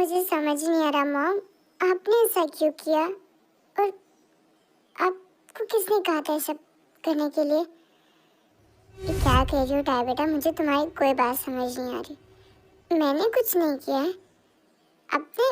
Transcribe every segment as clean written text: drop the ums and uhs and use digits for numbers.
मुझे समझ नहीं आ रहा मॉम, आपने ऐसा क्यों किया? और आपको किसने कहा था सब करने के लिए? ये क्या कह रही हो टाय बेटा, मुझे तुम्हारी कोई बात समझ नहीं आ रही। मैंने कुछ नहीं किया है। आपने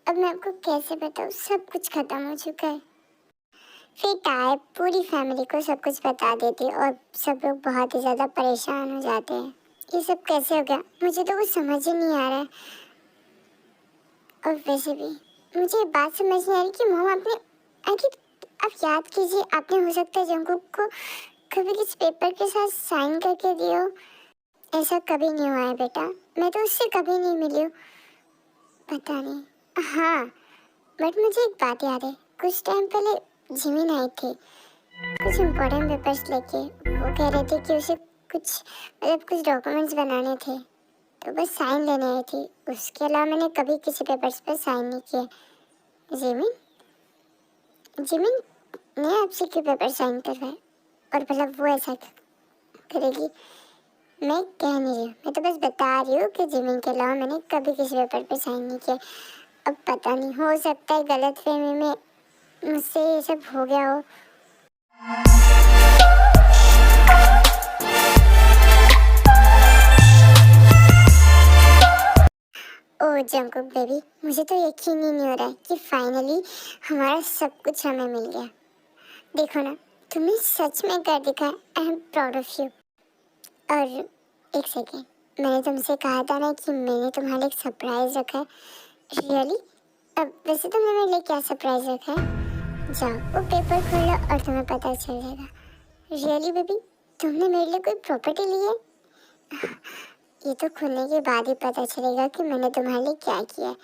अब मैं आपको कैसे बताऊँ, सब कुछ खत्म हो चुका है। फिर टाय पूरी फैमिली को सब कुछ बता देती और सब लोग बहुत ही ज़्यादा परेशान हो जाते हैं। ये सब कैसे हो गया, मुझे तो कुछ समझ ही नहीं आ रहा है। और वैसे भी मुझे ये बात समझ नहीं आ रही कि मॉम आपने आखिर, आप याद कीजिए, आपने हो सकता है जंगकुक को कभी किसी पेपर के साथ साइन करके दिए हो। ऐसा कभी नहीं हुआ है बेटा, मैं तो उससे कभी नहीं मिली हूँ। पता नहीं। हाँ, बट मुझे एक बात याद है, कुछ टाइम पहले जिमिन आई थी कुछ इम्पोर्टेंट पेपर्स लेके। वो कह रहे थे कि उसे कुछ डॉक्यूमेंट्स बनाने थे, तो बस साइन लेने आई थी। उसके अलावा मैंने कभी किसी पेपर्स पर साइन नहीं किए। जिमिन जिमिन ने आपसे क्यों पेपर साइन करवाए, और मतलब वो ऐसा करेगी? मैं कह नहीं रही हूँ, मैं तो बस बता रही हूँ कि जिमिन के अलावा मैंने कभी किसी पेपर पर साइन नहीं किया। अब पता नहीं, हो सकता है गलतफहमी में मुझसे ये सब हो गया हो। ओह जंकुक बेबी, मुझे तो यकीन ही नहीं हो रहा है कि फाइनली हमारा सब कुछ हमें मिल गया। देखो ना, तुमने सच में कर दिखा। I am proud of you. और एक सेकेंड, मैंने तुमसे कहा था ना कि मैंने तुम्हारे लिए एक सरप्राइज रखा है। रियली? अब वैसे तुमने मेरे लिए क्या सरप्राइज रखा है? जाओ वो पेपर खोल लो और तुम्हें पता चल जाएगा। रियली बेबी, तुमने मेरे लिए कोई प्रॉपर्टी ली है? ये तो खुलने के बाद ही पता चलेगा कि मैंने तुम्हारे लिए क्या किया है।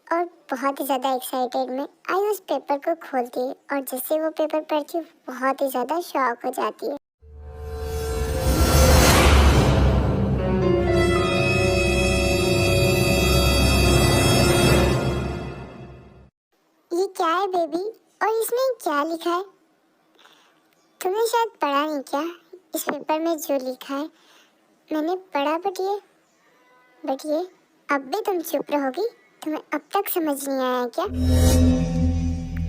और बहुत ही ज़्यादा एक्साइटेड मैं आई उस पेपर को खोलती है, और जैसे वो पेपर पढ़ती हूँ बहुत ही ज़्यादा शॉक हो जाती है। ये क्या है बेबी, और इसमें क्या लिखा है? तुमने शायद पढ़ा नहीं क्या इस पेपर में जो लिखा है? मैंने पढ़ा, बट ये अब भी तुम चुप रहोगी? तुम्हें अब तक समझ नहीं आया क्या?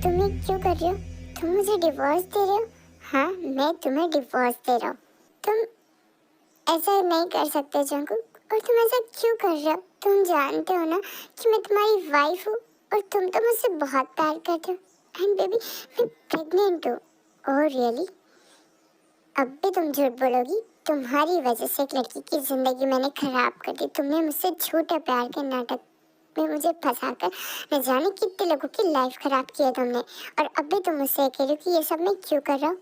तुम ये क्यों कर रही हो? तुम मुझे डिवोर्स दे रहे हो? हाँ, मैं तुम्हें डिवोर्स दे रहा हूँ। तुम ऐसा नहीं कर सकते जंकुक, और तुम ऐसा क्यों कर रहे हो? तुम जानते हो ना कि मैं तुम्हारी वाइफ हूँ, और तुम तो मुझसे बहुत प्यार करते हो। एंड बेबी, मैं प्रेग्नेंट हूँ। Oh really? अब भी तुम झूठ बोलोगी? तुम्हारी वजह से एक लड़की की जिंदगी मैंने खराब कर दी। तुमने मुझसे झूठे प्यार के नाटक में मुझे फंसाकर न जाने कितने लोगों की लाइफ खराब की है तुमने, और अब भी तुम मुझसे कह रही हो कि ये सब मैं क्यों कर रहा हूँ?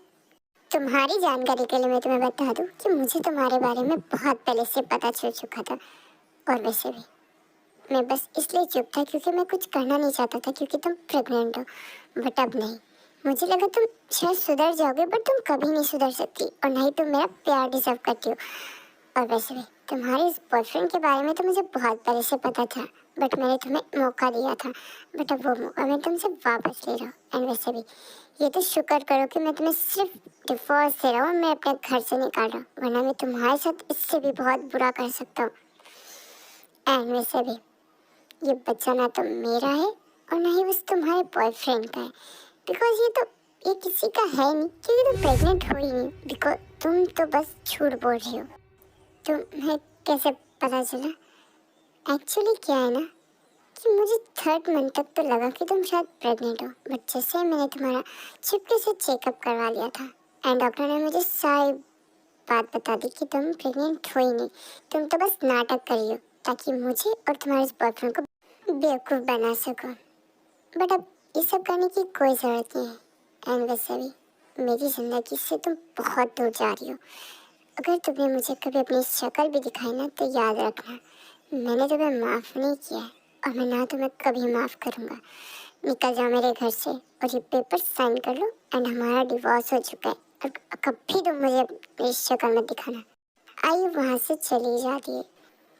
तुम्हारी जानकारी के लिए मैं तुम्हें बता दूं कि मुझे तुम्हारे बारे में बहुत पहले से पता चल चुका था। और वैसे भी मैं बस इसलिए चुप था क्योंकि मैं कुछ करना नहीं चाहता था, क्योंकि तुम प्रेग्नेंट हो। बट अब नहीं, मुझे लगा तुम शायद सुधर जाओगे, बट तुम कभी नहीं सुधर सकती, और नहीं तुम मेरा प्यार डिजर्व करती हो। और वैसे भी तुम्हारे इस बॉयफ्रेंड के बारे में तो मुझे बहुत पहले से पता था, बट मैंने तुम्हें मौका दिया था, बट अब वो मौका मैं तुमसे वापस ले रहा हूँ। एंड वैसे भी ये तो शुक्र करो कि मैं तुम्हें सिर्फ डिवोर्स दे रहा हूँ, मैं अपने घर से निकाल रहा हूँ, वरना मैं तुम्हारे साथ इससे भी बहुत बुरा कर सकता हूँ। एंड वैसे भी ये बच्चा ना तो मेरा है और ना ही बस तुम्हारे बॉयफ्रेंड का है, बिकॉज ये किसी का है नहीं, क्योंकि तुम प्रेग्नेंट हो ही नहीं, बिकॉज तुम तो बस झूठ बोल रही हो। तुम्हें कैसे पता चला? एक्चुअली क्या है ना कि मुझे 3rd मंथ तक तो लगा कि तुम शायद प्रेग्नेंट हो, बट जैसे मैंने तुम्हारा चुपके से चेकअप करवा लिया था, एंड डॉक्टर ने मुझे सारी बात बता दी कि तुम प्रेग्नेंट हो ही नहीं, तुम तो बस नाटक कर रही हो ताकि मुझे और तुम्हारे इस बॉयफ्रेंड को बेवकूफ़ बना सको। बट अब ये सब करने की कोई ज़रूरत नहीं है। एंड वैसे भी मेरी ज़िंदगी से तुम बहुत दूर जा रही हो। अगर तुमने मुझे कभी अपनी शक्ल भी दिखाई ना, तो याद रखना मैंने तुम्हें माफ़ नहीं किया है, और मैं ना तुम्हें कभी माफ़ करूँगा। निकल जाओ मेरे घर से, और ये पेपर साइन कर लो, एंड हमारा डिवोर्स हो चुका है, और कभी तुम मुझे अपनी शक्ल में दिखाना। आई वहाँ से चली जाती है।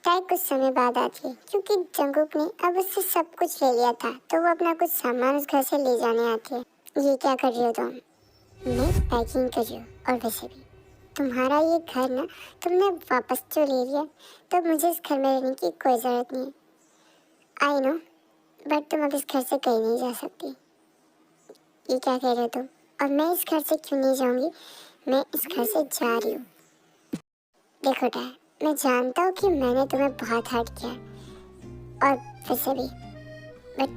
ताई कुछ समय बाद आती है, क्योंकि जंगकुक ने अब उससे सब कुछ ले लिया था, तो वो अपना कुछ सामान उस घर से ले जाने आती है। ये क्या कर रही हो तुम? मैं पैकिंग कर रही हूँ, और वैसे भी तुम्हारा ये घर ना तुमने वापस जो ले लिया, तो मुझे इस घर में रहने की कोई ज़रूरत नहीं है। आई नो, बट तुम अब इस घर से कहीं नहीं जा सकती। ये क्या कह रहे हो तुम? और मैं इस घर से क्यों नहीं जाऊंगी? मैं इस घर से जा रही हूँ। देखो डैड, मैं जानता हूँ कि मैंने तुम्हें बहुत हर्ट किया है, और वैसे भी, बट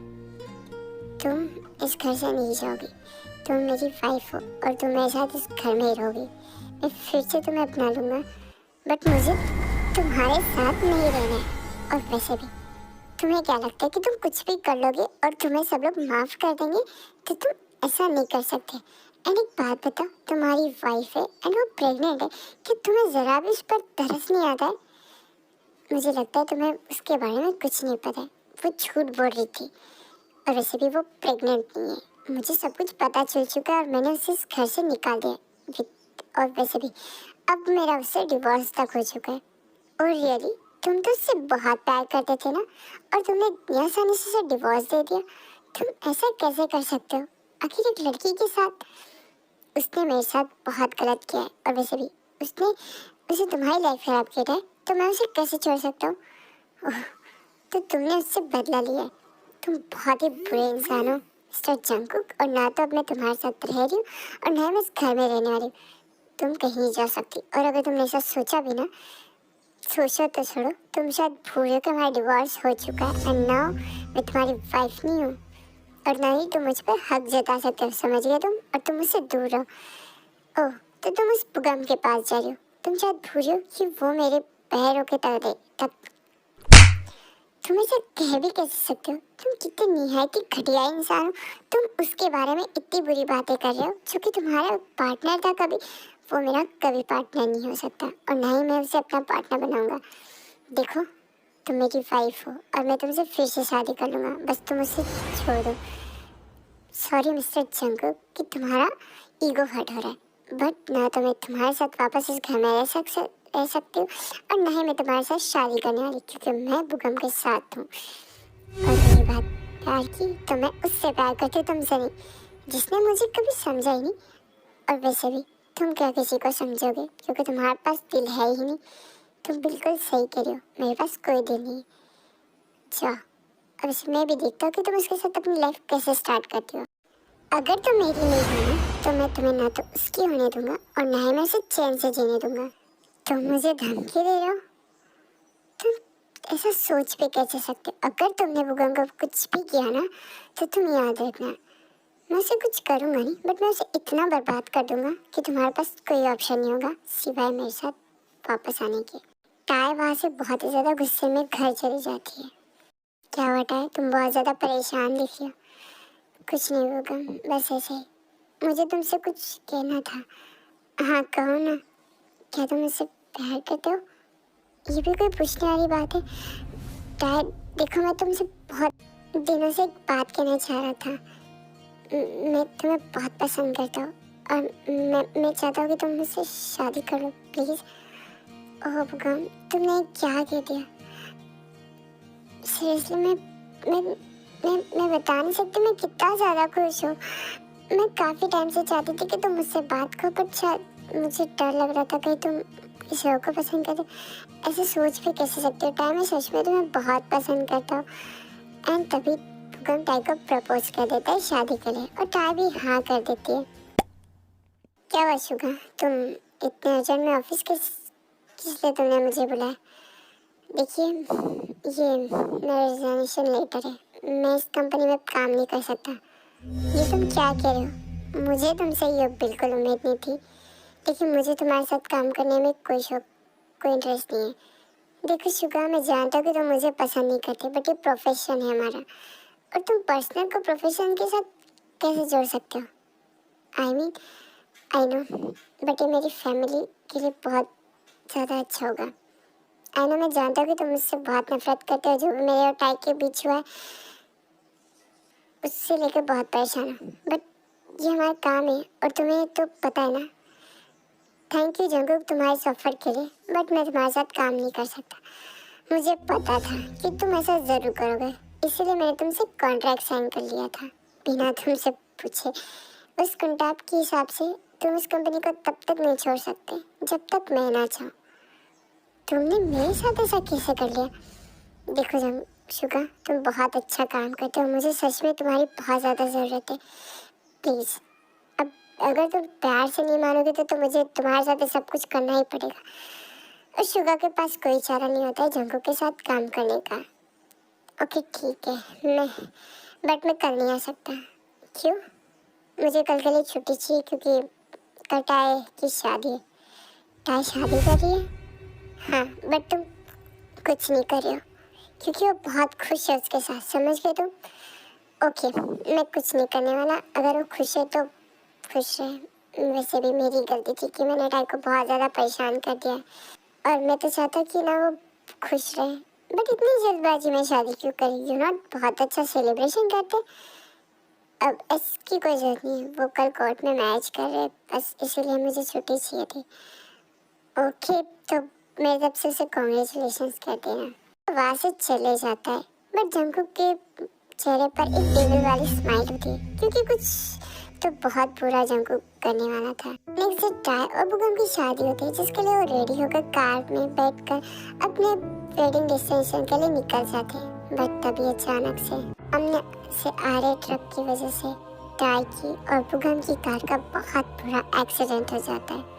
तुम इस घर से नहीं जाओगी। तुम मेरी वाइफ हो और तुम मेरे साथ इस घर में ही रहोगी। मैं फिर से तुम्हें अपना लूँगा, बट मुझे तुम्हारे साथ नहीं रहना है। और वैसे भी तुम्हें क्या लगता है कि तुम कुछ भी कर लोगे और तुम्हें सब लोग माफ़ कर देंगे? तो तुम ऐसा नहीं कर सकते। एंड एक बात बताओ, तुम्हारी वाइफ है एंड वो प्रेग्नेंट है, कि तुम्हें ज़रा भी उस पर तरस नहीं आता है? मुझे लगता है तुम्हें उसके बारे में कुछ नहीं पता है। वो झूठ बोल रही थी, और वैसे भी वो प्रेग्नेंट नहीं है। मुझे सब कुछ पता चल चुका है और मैंने उसे इस घर से निकाल दिया। और वैसे भी अब मेरा उससे डिवोर्स तक हो चुका है। और रियली तुम तो उससे बहुत प्यार करते थे ना, और तुमने इतनी आसानी से उसे डिवोर्स दे दिया। तुम ऐसा कैसे कर सकते हो? आखिर एक लड़की के साथ उसने मेरे साथ बहुत गलत किया है, और वैसे भी उसने उसे तुम्हारी लाइफ खराब किया है, तो मैं उसे कैसे छोड़ सकता हूँ? ओह, तो तुमने उससे बदला लिया है। तुम बहुत ही बुरे इंसान हो मिस्टर जंगकुक, और ना तो अब मैं तुम्हारे साथ रह रही हूँ और ना ही मैं इस घर में रहने वाली हूँ। तुम कहीं नहीं जा सकती, और अगर तुमने ऐसा सोचा भी ना, सोचो तो छोड़ो, तुम शायद भूल हो कि हमारा डिवोर्स हो चुका है एंड नाउ मैं तुम्हारी वाइफ नहीं हूँ, और ना ही तुम मुझ पर हक जता सकते हो, समझ गए तुम? और तुम मुझसे दूर रहो। ओह, तो तुम उस पुगम के पास जा रही हो। तुम शायद भूल हो कि वो मेरे पैरों के तले तक। तुम ऐसे कह भी कैसे सकते हो? तुम कितने निहायत ही घटिया इंसान हो। तुम उसके बारे में इतनी बुरी बातें कर रहे हो, जो कि तुम्हारा पार्टनर था कभी। वो मेरा कभी पार्टनर नहीं हो सकता, और ना ही मैं उसे अपना पार्टनर बनाऊंगा। देखो, तुम मेरी वाइफ हो और मैं तुमसे फिर से शादी कर लूँगा, बस तुम उसे छोड़ दो। सॉरी मिस्टर जंगकुक कि तुम्हारा ईगो हर्ट हो रहा है, बट ना तो मैं तुम्हारे साथ वापस इस घर में रह सकती हूँ, और ना ही मैं तुम्हारे साथ शादी करने वाली, क्योंकि मैं भूकंप के साथ हूँ। और रही बात प्यार की, तो मैं उससे प्यार करती हूँ, तुमसे नहीं, जिसने मुझे कभी समझा ही नहीं। और वैसे भी तुम क्या किसी को समझोगे, क्योंकि तुम्हारे पास दिल है ही नहीं। तुम बिल्कुल सही कह रही हो, मेरे पास कोई दिल नहीं है। जाओ, अब इसमें मैं भी देखता हूँ कि तुम उसके साथ अपनी लाइफ कैसे स्टार्ट करती हो। अगर तुम मेरी नहीं होना, तो मैं तुम्हें ना तो उसकी होने दूंगा और ना ही मैं उसे चैन से जीने दूंगा। तुम मुझे धमकी दे रहे हो? तुम ऐसा सोच भी कैसे सकते? अगर तुमने भूगम को कुछ भी किया ना, तो तुम याद रखना, मैं उसे कुछ करूँगा नहीं, बट मैं उसे इतना बर्बाद कर दूंगा कि तुम्हारे पास कोई ऑप्शन नहीं होगा सिवाय मेरे साथ वापस आने के। टाय वहाँ से बहुत ही ज़्यादा गुस्से में घर चली जाती है। क्या हुआ टाय, तुम बहुत ज़्यादा परेशान दिख रही हो? कुछ नहीं होगा, बस ऐसे ही। मुझे तुमसे कुछ कहना था। हाँ कहो ना, क्या तुम मुझसे प्यार करते हो? ये भी कोई पूछने वाली बात है? डैड देखो, मैं तुमसे बहुत दिनों से एक बात कहना चाह रहा था। मैं तुम्हें बहुत पसंद करता हूँ, और मैं चाहता हूँ कि तुम मुझसे शादी कर लो प्लीज़। ओह भगवान, तुमने क्या कह दिया? सीरियसली मैं बता नहीं सकती मैं कितना ज़्यादा खुश हूँ। मैं काफ़ी टाइम से चाहती थी कि तुम मुझसे बात करो, पर शायद मुझे डर लग रहा था कहीं तुम किसी और को पसंद करते। ऐसे सोच भी कैसे सकते हो टाइम? मैं सच में तुम्हें बहुत पसंद करता हूँ। एंड तभी भूकंप टाई को प्रपोज कर देता है शादी के लिए, और टाई भी हाँ कर देती है। क्या हुआ शुगा, तुम इतने अर्जेंट में ऑफिस किस लिए तुमने मुझे बुलाया? देखिए, ये मेरा रिजाइनेशन लेटर है। मैं इस कंपनी में काम नहीं कर सकता। ये तुम क्या कह रहे हो? मुझे तुमसे ये बिल्कुल उम्मीद नहीं थी, लेकिन मुझे तुम्हारे साथ काम करने में कोई शौक, कोई इंटरेस्ट नहीं है। देखो शुगा, मैं जानता हूँ कि तुम मुझे पसंद नहीं करते, बट ये प्रोफेशन है हमारा, और तुम पर्सनल को प्रोफेशन के साथ कैसे जोड़ सकते हो? आई नो, बट ये मेरी फैमिली के लिए बहुत ज़्यादा अच्छा होगा। आई नो, मैं जानता हूँ कि तुम मुझसे बहुत नफरत करते हो। जो भी मेरे और टाई के बीच हुआ है उससे लेकर बहुत परेशान हूँ, बट ये हमारा काम है, और तुम्हें तो पता है ना। थैंक यू जंगकुक तुम्हारे इस ऑफर के लिए, बट मैं तुम्हारे साथ काम नहीं कर सकता। मुझे पता था कि तुम ऐसा ज़रूर करोगे, इसीलिए मैंने तुमसे कॉन्ट्रैक्ट साइन कर लिया था बिना तुमसे पूछे। उस कॉन्ट्रैक्ट के हिसाब से तुम उस कंपनी को तब तक नहीं छोड़ सकते जब तक मैं ना चाहूँ। तुमने मेरे साथ ऐसा कैसे कर लिया? देखो शुगा, तुम बहुत अच्छा काम करते हो, मुझे सच में तुम्हारी बहुत ज़्यादा ज़रूरत है। प्लीज़, अब अगर तुम प्यार से नहीं मानोगे तो मुझे तुम्हारे साथ सब कुछ करना ही पड़ेगा। और शुगा के पास कोई चारा नहीं होता है जंगू के साथ काम करने का। ओके ठीक है, बट मैं कल नहीं आ सकता। क्यों? मुझे कल के लिए छुट्टी चाहिए क्योंकि कल टाई की शादी है। टाई शादी कर रही है? हाँ, बट तुम कुछ नहीं कर रहे हो क्योंकि वो बहुत खुश है उसके साथ, समझ गए तुम? ओके, मैं कुछ नहीं करने वाला। अगर वो खुश है तो खुश है। वैसे भी मेरी गलती थी कि मैंने टाई को बहुत ज़्यादा परेशान कर दिया और मैं तो चाहता कि ना वो खुश रहे। बट इतनी जल्दबाजी में शादी क्यों करी? यू नॉट बहुत अच्छा सेलिब्रेशन करते। अब इसकी कोई ज़रूरत नहीं है, वो कल कोर्ट में मैच कर रहे, बस इसीलिए मुझे छुट्टी चाहिए थी। ओके, तो मेरी तरफ से उसे कॉन्ग्रेचुलेशंस कर देना। वहाँ से चले जाता है, बट जंगकुक के चेहरे पर एक टेबल वाली स्माइल होती है क्योंकि कुछ तो बहुत बुरा जंगकुक करने वाला था। नेक्स्ट डे टाई और बुगम की शादी होती है जिसके लिए वो रेडी होकर कार में बैठकर अपने वेडिंग डेस्टिनेशन के लिए निकल जाते हैं। बट तभी अचानक से सामने से आ रहे ट्रक की वजह से टाई की और बुगम की कार का बहुत बुरा एक्सीडेंट हो जाता है।